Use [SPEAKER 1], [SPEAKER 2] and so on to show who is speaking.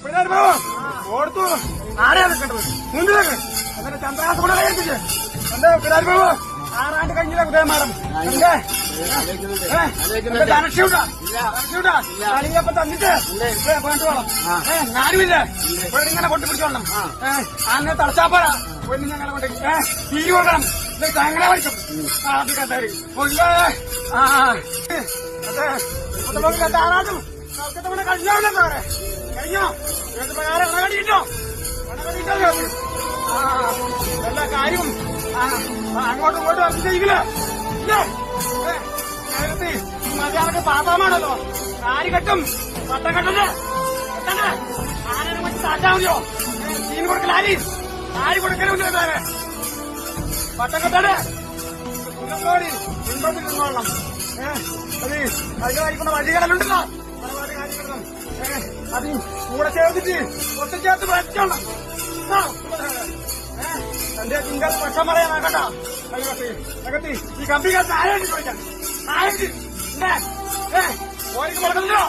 [SPEAKER 1] ഓർത്തു ആരെയാ നിൽക്കേണ്ടത്? മുന്നിലേക്ക് അങ്ങനെ ചന്ദ്രാസ് കൂടെ കഴിപ്പിച്ച് എന്റെ പിരാരി ബാബു ആറാണ്ട് കഴിഞ്ഞില്ല ഉദയമാനം എന്റെ ധനക്ഷിയുണ്ടാ അലിയപ്പം തന്നിട്ട് വേണ്ടുവോളം ഞാനുമില്ല പെണ്ണിങ്ങനെ കൊണ്ടുപിടിച്ചോളണം. അങ്ങനെ തടച്ചാപ്പാടാ പെണ്ണിനെ അങ്ങനെ കൊണ്ട് തീരി കൊടുക്കണം. അങ്ങനെ വലിക്കും ആറാട്ടും തവണ കഴിഞ്ഞോളെ കഴിഞ്ഞോ കടിയിട്ടോ എല്ലാ കാര്യവും അങ്ങോട്ടും ഇങ്ങോട്ടും അർച്ച ചെയ്യില്ല. നേരത്തെ മര്യാദക്ക് പാപമാണല്ലോ. ആര് കെട്ടും പട്ടം കെട്ടണ്ടേ കെട്ടണ്ടേ ആരെ വെച്ച് താറ്റാ മതിയോ? തീന് കൊടുക്കല ആര് കൊടുക്കലുമില്ല സാറേ. പട്ടം കെട്ടണ്ടേ മുന്നോടി മുൻപോട്ട് നിന്നോളണം. അതിന്റെ വഴികളല്ലുണ്ടല്ലോ പല കാര്യങ്ങളും അത് കൂടെ ചേർത്തിട്ട് ഒത്തുചേർത്ത് വരച്ചോണം. എന്റെ ചിന്തകൾ പക്ഷം പറയാനാകട്ട അകത്തി ഈ കമ്പിക്കകത്ത് ആരായിട്ട് ചോദിക്കാൻ ആരായിട്ട് ഓർക്ക് കൊടുക്കുന്നുണ്ടോ?